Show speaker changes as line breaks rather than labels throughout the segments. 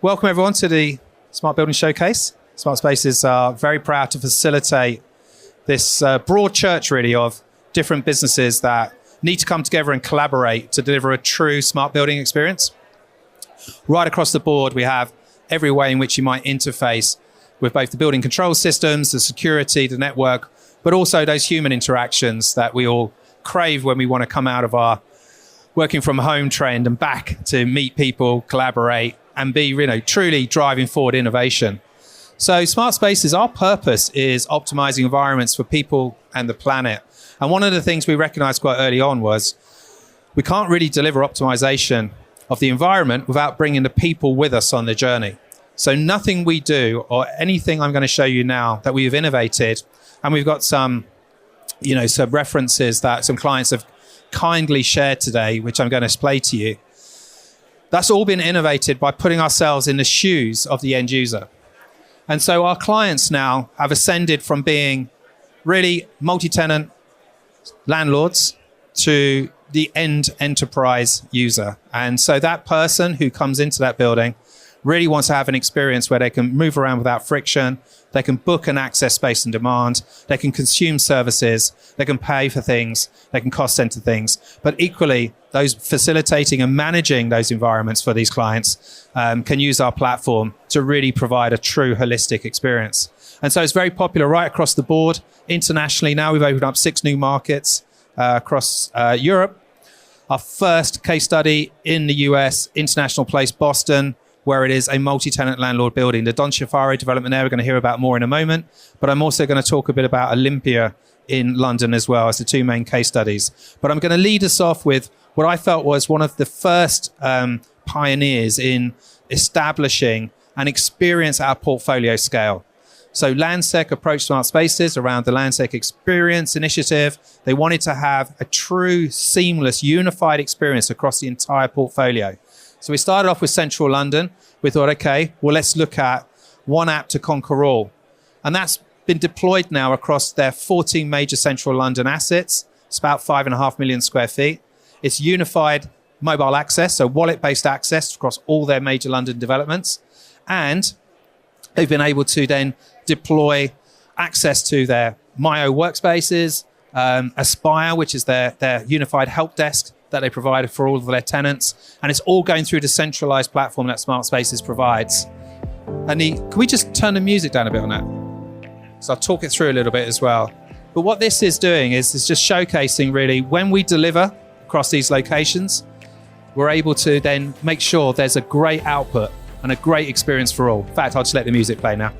Welcome everyone to the Smart Building Showcase. Smart Spaces are very proud to facilitate this broad church really of different businesses that need to come together and collaborate to deliver a true smart building experience. Right across the board, we have every way in which you might interface with both the building control systems, the security, the network, but also those human interactions that we all crave when we want to come out of our working from home trend and back to meet people, collaborate, and be, truly driving forward innovation. So Smart Spaces, our purpose is optimizing environments for people and the planet. And one of the things we recognized quite early on was we can't really deliver optimization of the environment without bringing the people with us on the journey. So nothing we do or anything I'm going to show you now that we've innovated, and we've got some references that some clients have kindly shared today, which I'm going to display to you. That's all been innovated by putting ourselves in the shoes of the end user. And so our clients now have ascended from being really multi-tenant landlords to the end enterprise user. And so that person who comes into that building really wants to have an experience where they can move around without friction, they can book and access space and demand, they can consume services, they can pay for things, they can cost center things. But equally, those facilitating and managing those environments for these clients can use our platform to really provide a true holistic experience. And so it's very popular right across the board. Internationally, now we've opened up 6 new markets across Europe. Our first case study in the US, International Place, Boston, where it is a multi-tenant landlord building. The Don Cifaro development there, we're going to hear about more in a moment. But I'm also going to talk a bit about Olympia in London as well as the 2 main case studies. But I'm going to lead us off with what I felt was one of the first pioneers in establishing an experience at our portfolio scale. So Landsec approached Smart Spaces around the Landsec Experience Initiative. They wanted to have a true, seamless, unified experience across the entire portfolio. So we started off with Central London. We thought, okay, well, let's look at one app to conquer all. And that's been deployed now across their 14 major Central London assets. It's about 5.5 million square feet. It's unified mobile access, so wallet-based access across all their major London developments. And they've been able to then deploy access to their Myo workspaces, Aspire, which is their unified help desk that they provide for all of their tenants. And it's all going through the centralized platform that Smart Spaces provides. And can we just turn the music down a bit on that? So I'll talk it through a little bit as well. But what this is doing is just showcasing really when we deliver across these locations, we're able to then make sure there's a great output and a great experience for all. In fact, I'll just let the music play now.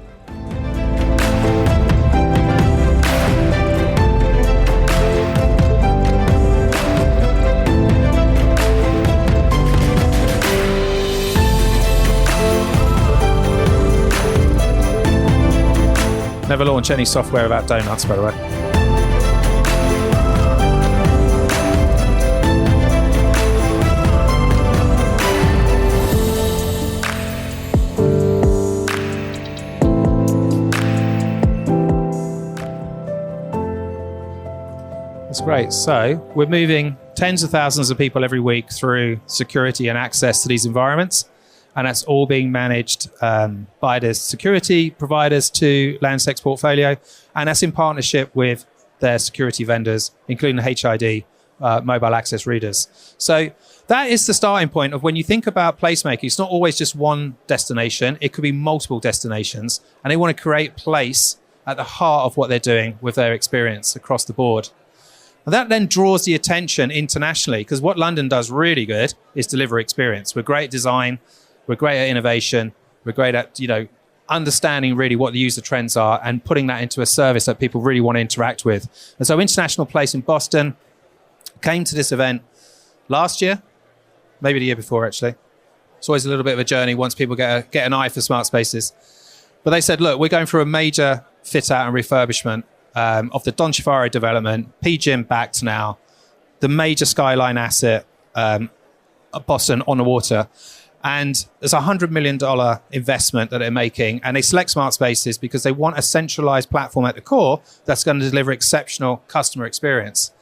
Never launch any software without donuts, by the way. That's great. So we're moving tens of thousands of people every week through security and access to these environments. And that's all being managed by the security providers to Landsec's portfolio. And that's in partnership with their security vendors, including the HID mobile access readers. So that is the starting point of when you think about placemaking. It's not always just one destination. It could be multiple destinations. And they want to create place at the heart of what they're doing with their experience across the board. And that then draws the attention internationally, because what London does really good is deliver experience. We're great at design. We're great at innovation. We're great at, understanding really what the user trends are and putting that into a service that people really want to interact with. And so International Place in Boston came to this event last year, maybe the year before, actually. It's always a little bit of a journey once people get an eye for Smart Spaces. But they said, look, we're going through a major fit out and refurbishment of the Don Cifaro development, P-Gym backed now, the major Skyline asset, Boston on the water. And there's a $100 million investment that they're making. And they select Smart Spaces because they want a centralized platform at the core that's going to deliver exceptional customer experience.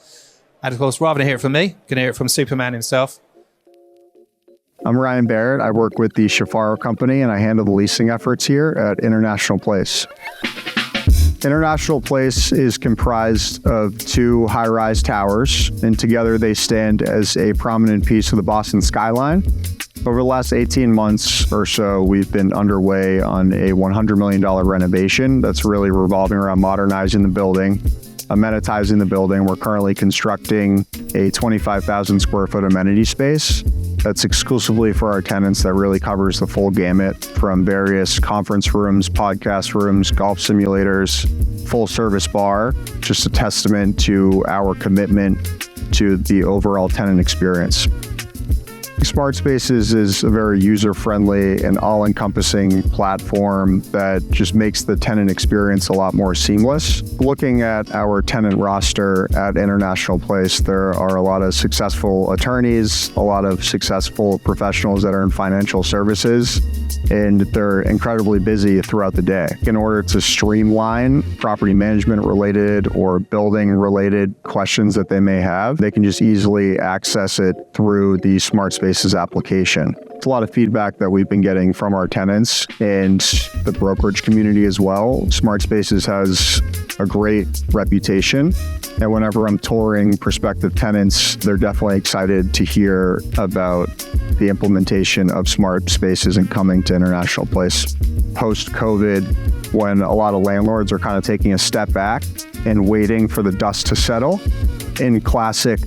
And of course, rather than hear it from me, you can hear it from Superman himself.
I'm Ryan Barrett. I work with the Shafaro Company, and I handle the leasing efforts here at International Place. International Place is comprised of two high-rise towers, and together they stand as a prominent piece of the Boston skyline. Over the last 18 months or so, we've been underway on a $100 million renovation that's really revolving around modernizing the building, amenitizing the building. We're currently constructing a 25,000 square foot amenity space that's exclusively for our tenants that really covers the full gamut from various conference rooms, podcast rooms, golf simulators, full service bar, just a testament to our commitment to the overall tenant experience. Smart Spaces is a very user-friendly and all-encompassing platform that just makes the tenant experience a lot more seamless. Looking at our tenant roster at International Place, there are a lot of successful attorneys, a lot of successful professionals that are in financial services, and they're incredibly busy throughout the day. In order to streamline property management related or building related questions that they may have, they can just easily access it through the Smart Spaces application. It's a lot of feedback that we've been getting from our tenants and the brokerage community as well. Smart Spaces has a great reputation, and whenever I'm touring prospective tenants, they're definitely excited to hear about the implementation of Smart Spaces and coming to International Place. Post-COVID, when a lot of landlords are kind of taking a step back and waiting for the dust to settle, in classic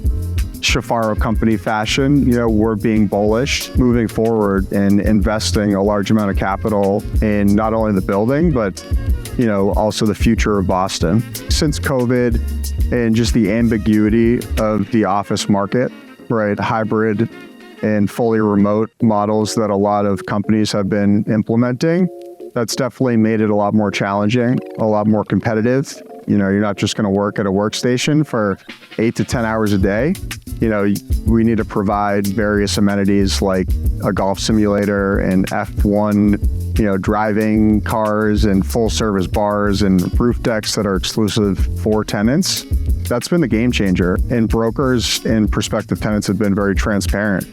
Shafaro Company fashion, we're being bullish, moving forward and investing a large amount of capital in not only the building, but also the future of Boston. Since COVID and just the ambiguity of the office market, right, hybrid and fully remote models that a lot of companies have been implementing, that's definitely made it a lot more challenging, a lot more competitive. You're not just going to work at a workstation for 8 to 10 hours a day. We need to provide various amenities like a golf simulator and F1, driving cars and full service bars and roof decks that are exclusive for tenants. That's been the game changer. And brokers and prospective tenants have been very transparent.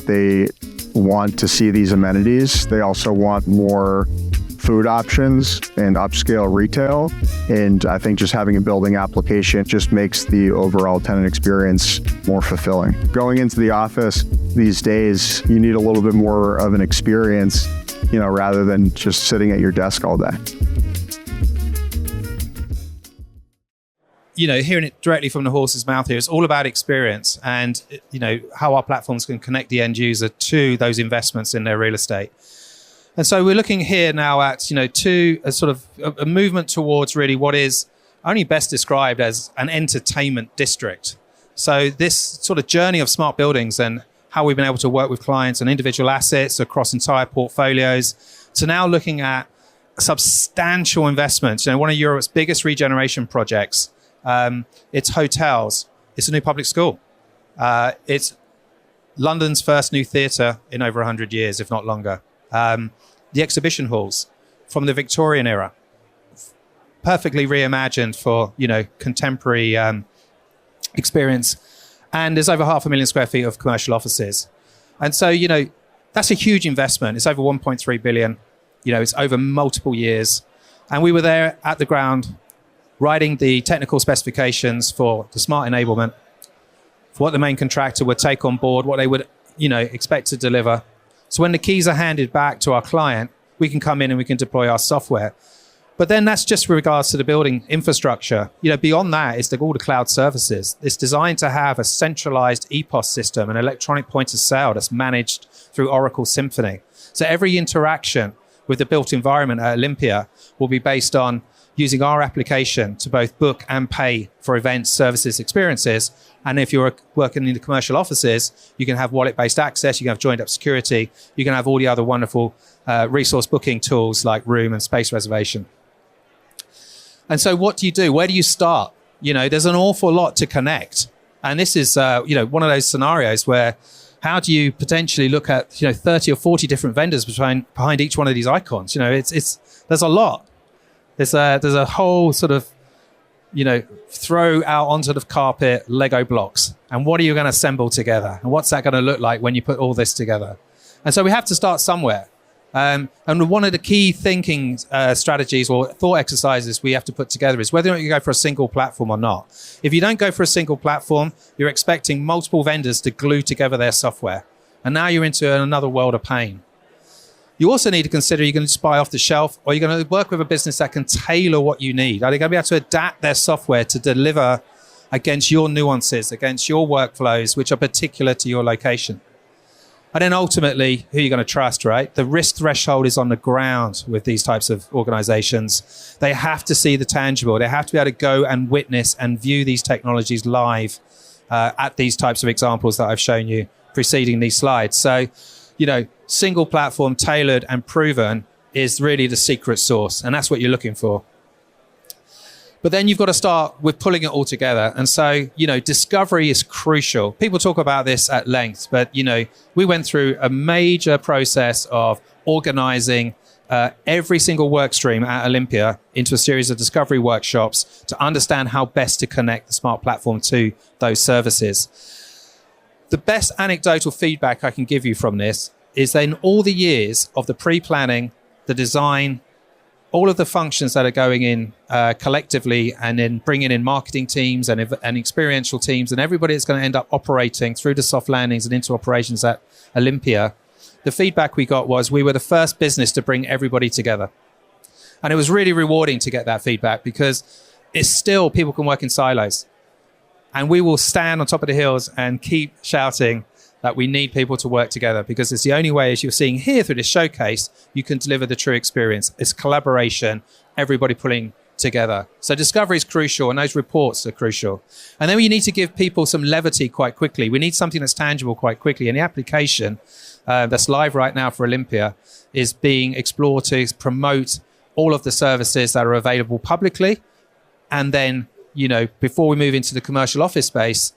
They want to see these amenities. They also want more food options and upscale retail. And I think just having a building application just makes the overall tenant experience more fulfilling. Going into the office these days, you need a little bit more of an experience, rather than just sitting at your desk all day.
Hearing it directly from the horse's mouth here, it's all about experience and, how our platforms can connect the end user to those investments in their real estate. And so we're looking here now at, a movement towards really what is only best described as an entertainment district. So this sort of journey of smart buildings and how we've been able to work with clients and individual assets across entire portfolios to now looking at substantial investments. One of Europe's biggest regeneration projects. It's hotels. It's a new public school. It's London's first new theatre in over 100 years, if not longer. The exhibition halls from the Victorian era, perfectly reimagined for, contemporary experience. And there's over 500,000 square feet of commercial offices. And so, that's a huge investment. It's over 1.3 billion. It's over multiple years. And we were there at the ground, writing the technical specifications for the smart enablement, for what the main contractor would take on board, what they would, expect to deliver. So when the keys are handed back to our client, we can come in and we can deploy our software. But then that's just with regards to the building infrastructure. Beyond that is all the cloud services. It's designed to have a centralized EPOS system, an electronic point of sale that's managed through Oracle Symphony. So every interaction with the built environment at Olympia will be based on using our application to both book and pay for events, services, experiences. And if you're working in the commercial offices, you can have wallet-based access, you can have joined-up security, you can have all the other wonderful resource booking tools like room and space reservation. And so what do you do? Where do you start? There's an awful lot to connect. And this is, one of those scenarios where how do you potentially look at, 30 or 40 different vendors behind each one of these icons? There's a lot. There's a whole sort of, throw out onto the carpet Lego blocks. And what are you going to assemble together? And what's that going to look like when you put all this together? And so we have to start somewhere. And one of the key thinking strategies or thought exercises we have to put together is whether or not you go for a single platform or not. If you don't go for a single platform, you're expecting multiple vendors to glue together their software. And now you're into another world of pain. You also need to consider you're going to just buy off the shelf, or you're going to work with a business that can tailor what you need. Are they going to be able to adapt their software to deliver against your nuances, against your workflows, which are particular to your location? And then ultimately, who are you going to trust, right? The risk threshold is on the ground with these types of organizations. They have to see the tangible. They have to be able to go and witness and view these technologies live at these types of examples that I've shown you preceding these slides. So, single platform, tailored and proven is really the secret sauce. And that's what you're looking for. But then you've got to start with pulling it all together. And so, discovery is crucial. People talk about this at length, but, we went through a major process of organizing every single work stream at Olympia into a series of discovery workshops to understand how best to connect the smart platform to those services. The best anecdotal feedback I can give you from this is that in all the years of the pre-planning, the design, all of the functions that are going in collectively, and then bringing in marketing teams and experiential teams and everybody that's going to end up operating through the soft landings and into operations at Olympia, the feedback we got was we were the first business to bring everybody together. And it was really rewarding to get that feedback because it's still people can work in silos. And we will stand on top of the hills and keep shouting that we need people to work together because it's the only way, as you're seeing here through this showcase, you can deliver the true experience. It's collaboration, everybody pulling together. So discovery is crucial and those reports are crucial. And then we need to give people some levity quite quickly. We need something that's tangible quite quickly. And the application that's live right now for Olympia is being explored to promote all of the services that are available publicly. And then, before we move into the commercial office space,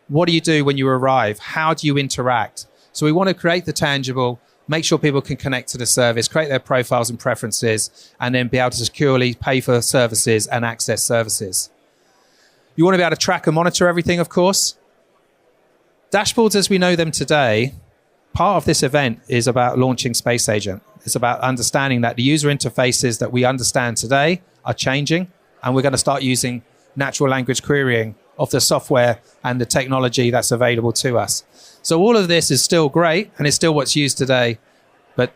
what do you do when you arrive? How do you interact? So we want to create the tangible, make sure people can connect to the service, create their profiles and preferences, and then be able to securely pay for services and access services. You want to be able to track and monitor everything, of course. Dashboards as we know them today, part of this event is about launching Space Agent. It's about understanding that the user interfaces that we understand today are changing, and we're going to start using natural language querying of the software and the technology that's available to us. So all of this is still great and it's still what's used today, but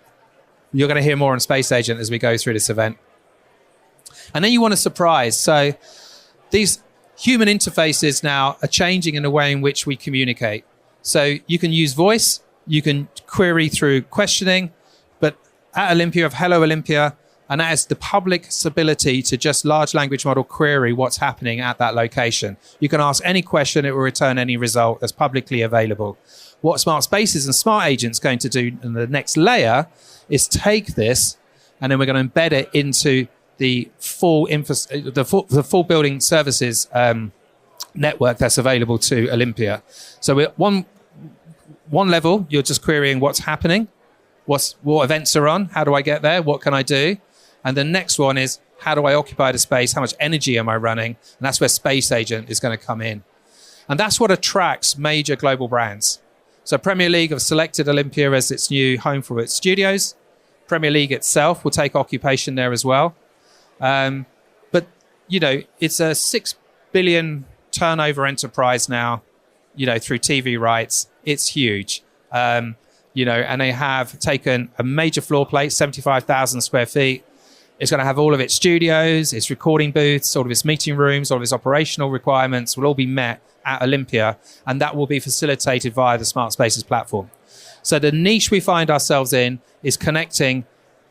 you're going to hear more on Space Agent as we go through this event. And then you want a surprise. So these human interfaces now are changing in the way in which we communicate. So you can use voice, you can query through questioning, but at Olympia of Hello Olympia, and that is the public's ability to just large language model query what's happening at that location. You can ask any question, it will return any result that's publicly available. What Smart Spaces and Smart Agent's going to do in the next layer is take this, and then we're going to embed it into the full building services network that's available to Olympia. So we're one level, you're just querying what's happening, what events are on, how do I get there, what can I do? And the next one is, how do I occupy the space? How much energy am I running? And that's where Space Agent is going to come in. And that's what attracts major global brands. So Premier League have selected Olympia as its new home for its studios. Premier League itself will take occupation there as well. But, it's a 6 billion turnover enterprise now, through TV rights. It's huge. And they have taken a major floor plate, 75,000 square feet. It's going to have all of its studios, its recording booths, all of its meeting rooms, all of its operational requirements will all be met at Olympia, and that will be facilitated via the Smart Spaces platform. So the niche we find ourselves in is connecting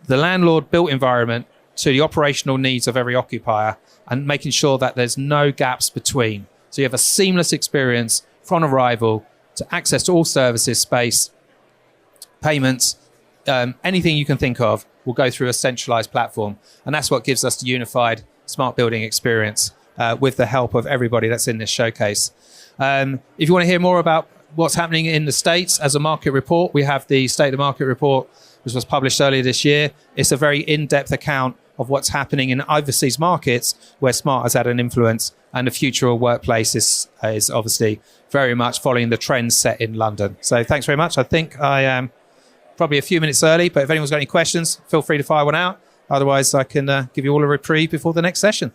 the landlord built environment to the operational needs of every occupier and making sure that there's no gaps between. So you have a seamless experience from arrival to access to all services, space, payments, anything you can think of will go through a centralized platform. And that's what gives us the unified smart building experience with the help of everybody that's in this showcase. If you want to hear more about what's happening in the States as a market report, we have the State of the Market report, which was published earlier this year. It's a very in-depth account of what's happening in overseas markets where smart has had an influence, and the future of workplace is obviously very much following the trends set in London. So thanks very much. I think I am probably a few minutes early, but if anyone's got any questions, feel free to fire one out. Otherwise, I can give you all a reprieve before the next session.